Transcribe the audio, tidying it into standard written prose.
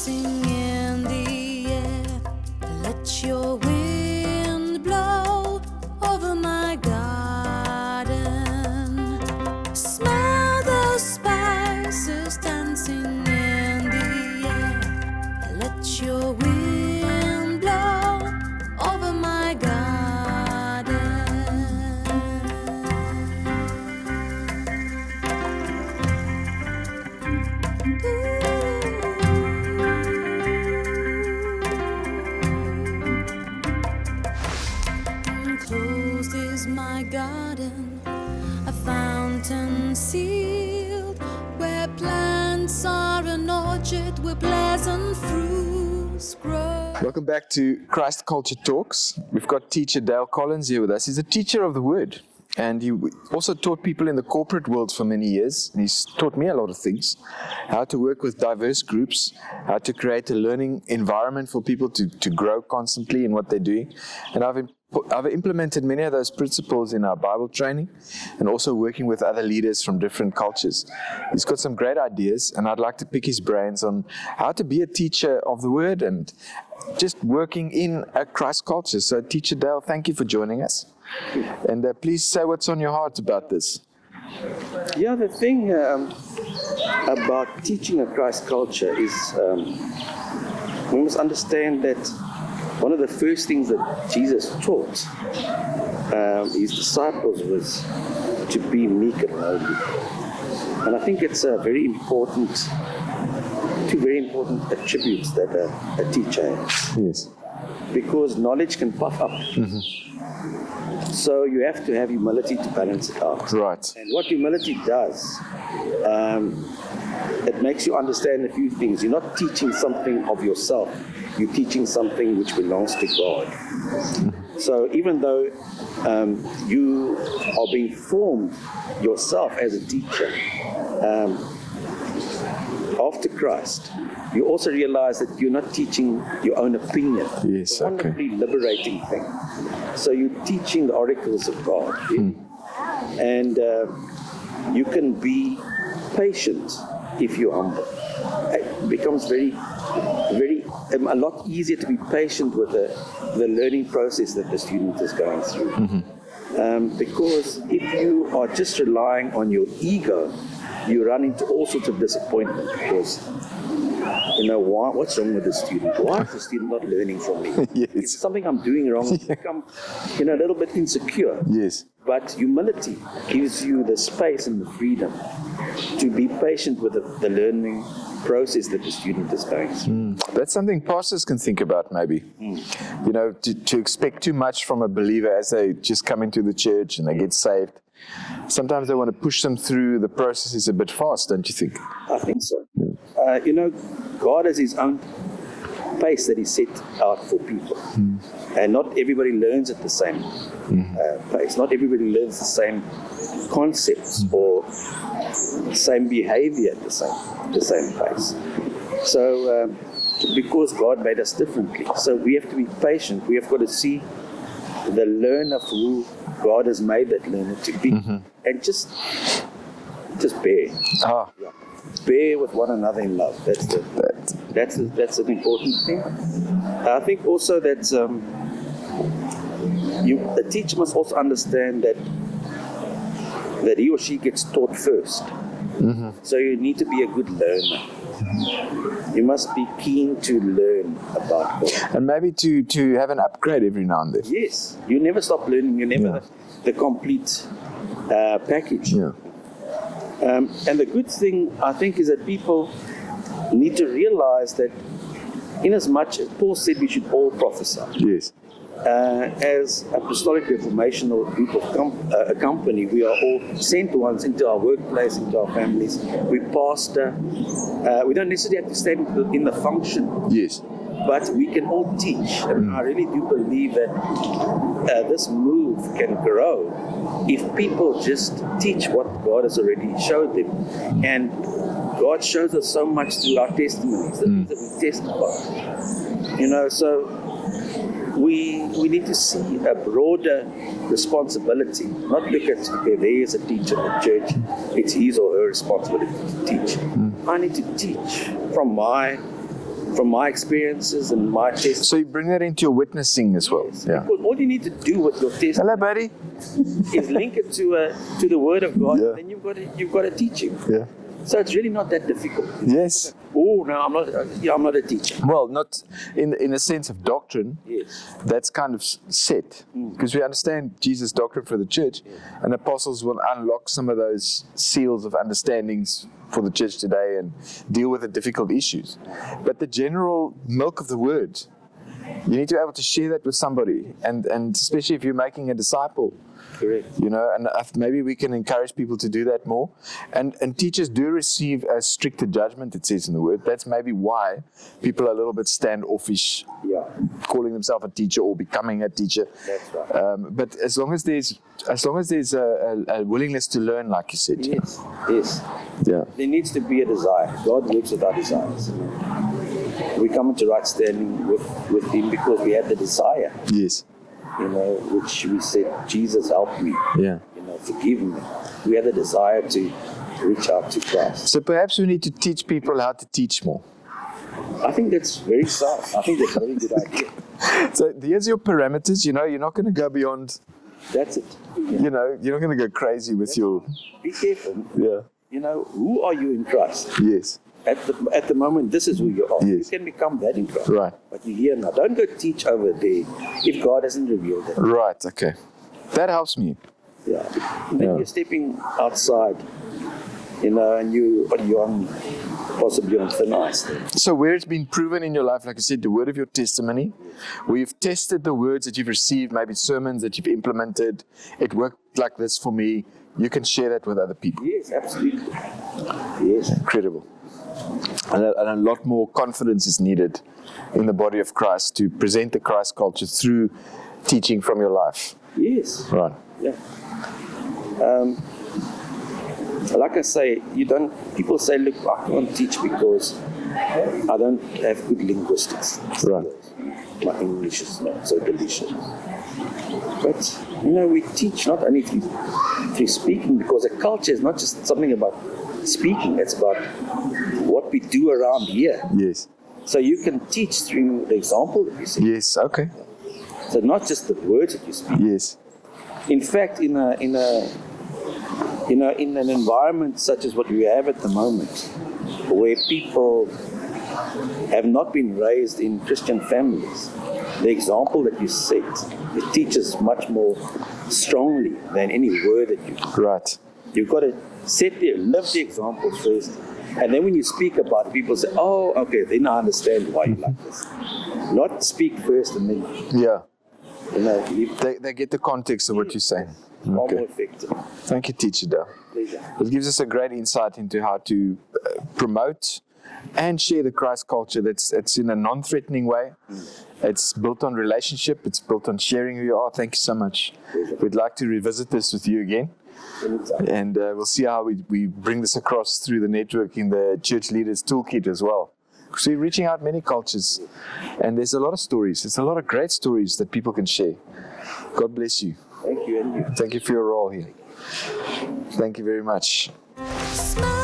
dancing in the air. Let your wind blow over my garden. Smell those spices dancing in the air. Let your wind blow over my garden. Closed is my garden, a fountain sealed, where plants are an orchard, where pleasant fruits grow. Welcome back to Christ Culture Talks. We've got teacher Dale Collins here with us. He's a teacher of the Word, and he also taught people in the corporate world for many years. And he's taught me a lot of things, how to work with diverse groups, how to create a learning environment for people to grow constantly in what they're doing. And I've implemented many of those principles in our Bible training and also working with other leaders from different cultures. He's got some great ideas, and I'd like to pick his brains on how to be a teacher of the Word and just working in a Christ culture. So, Teacher Dale, thank you for joining us. And please say what's on your heart about this. Yeah, the thing about teaching a Christ culture is we must understand that one of the first things that Jesus taught his disciples was to be meek and lowly. And I think it's two very important attributes that a teacher has. Yes. Because knowledge can puff up. Mm-hmm. So you have to have humility to balance it out. Right. And what humility does, it makes you understand a few things. You're not teaching something of yourself. You're teaching something which belongs to God. So even though you are being formed yourself as a teacher after Christ, you also realize that you're not teaching your own opinion. Yes, it's a wonderfully liberating thing. So you're teaching the oracles of God. And you can be patient if you're humble. It becomes a lot easier to be patient with the learning process that the student is going through. Mm-hmm. Because if you are just relying on your ego, you run into all sorts of disappointment because, what's wrong with the student? Why is the student not learning from me? Yes. It's something I'm doing wrong. I become, a little bit insecure. Yes. But humility gives you the space and the freedom to be patient with the learning process that the student is going through. That's something pastors can think about, maybe. To expect too much from a believer as they just come into the church and they get saved. Sometimes they want to push them through the processes a bit fast, don't you think? I think so. Yeah. God has his own pace that he set out for people. And not everybody learns at the same pace. Not everybody learns the same concepts or same behavior at the same pace. So, because God made us differently, so we have to be patient. We have got to see the learner for who God has made that learner to be, and just bear. Yeah. Bear with one another in love. That's an important thing. I think also that the teacher must also understand that he or she gets taught first. Mm-hmm. So you need to be a good learner. You must be keen to learn about God. And maybe to have an upgrade every now and then. Yes. You never stop learning. You never the complete package. Yeah. And the good thing, I think, is that people need to realize that inasmuch as Paul said we should all prophesy. Yes. As Apostolic Reformational group of a company, we are all sent ones into our workplace, into our families. We pastor. We don't necessarily have to stand in the function. Yes. But we can all teach. And I really do believe that this move can grow if people just teach what God has already showed them. And God shows us so much through our testimonies, the things that we testify. So we need to see a broader responsibility, not look at, okay, there is a teacher in the church, it's his or her responsibility to teach. I need to teach from my from my experiences and my tests. So you bring that into your witnessing as well. Yeah. Because all you need to do with your test Hello, buddy. is link it to the Word of God, Yeah. and then you've got a teaching. Yeah. So it's really not that difficult. Yes. Oh no, I'm not a teacher. Well, not in a sense of doctrine. Yes. That's kind of set, because we understand Jesus' doctrine for the church, and apostles will unlock some of those seals of understandings for the church today and deal with the difficult issues. But the general milk of the word, you need to be able to share that with somebody, and especially if you're making a disciple. Correct. And maybe we can encourage people to do that more. And teachers do receive a stricter judgment, it says in the word. That's maybe why people are a little bit standoffish, Yeah. calling themselves a teacher or becoming a teacher. That's right. But as long as there's a willingness to learn, like you said. Yes. Yes. Yeah. There needs to be a desire. God works with our desires. We come into right standing with Him because we have the desire. Yes. Which we said, Jesus, help me. Yeah. Forgive me. We have the desire to reach out to Christ. So perhaps we need to teach people how to teach more. I think that's very sound. I think that's a very good idea. So here's your parameters. You're not going to go beyond. That's it. You're not going to go crazy with your. Be careful. Yeah. Who are you in Christ? Yes. At the moment, this is who you are. Yes. You can become that in Christ. Right. But you hear now. Don't go teach over there if God hasn't revealed it. Right. Okay. That helps me. Yeah. Then you're stepping outside, and you're possibly on thin ice there. So where it's been proven in your life, like I said, the word of your testimony, where you've tested the words that you've received, maybe sermons that you've implemented, it worked like this for me, you can share that with other people. Yes, absolutely. Yes. Incredible. And a lot more confidence is needed in the body of Christ to present the Christ culture through teaching from your life. Yes. Right. Yeah. Like I say, people say, look, I can't teach because I don't have good linguistics. Right. My English is not so delicious. But, we teach not only through speaking, because a culture is not just something about speaking, it's about what we do around here. Yes. So you can teach through the example that you see. Yes. Okay. So not just the words that you speak. Yes. In fact, in an environment such as what we have at the moment, where people have not been raised in Christian families, the example that you set, it teaches much more strongly than any word that you give. Right. You've got to live the example first, and then when you speak about it, people say, oh, okay, then I understand why you like this. Not speak first and then, Yeah. leave. They get the context of what you're saying. Far more Okay. effective. Thank you, Teacher Dale. Pleasure. It gives us a great insight into how to promote and share the Christ culture that's in a non-threatening way. It's built on relationship. It's built on sharing who you are. Thank you so much. We'd like to revisit this with you again. Anytime. And we'll see how we bring this across through the network in the Church Leaders Toolkit as well. Because we're reaching out many cultures. And there's a lot of stories. There's a lot of great stories that people can share. God bless you. Thank you, and you. Thank you for your role here. Thank you very much. Smile.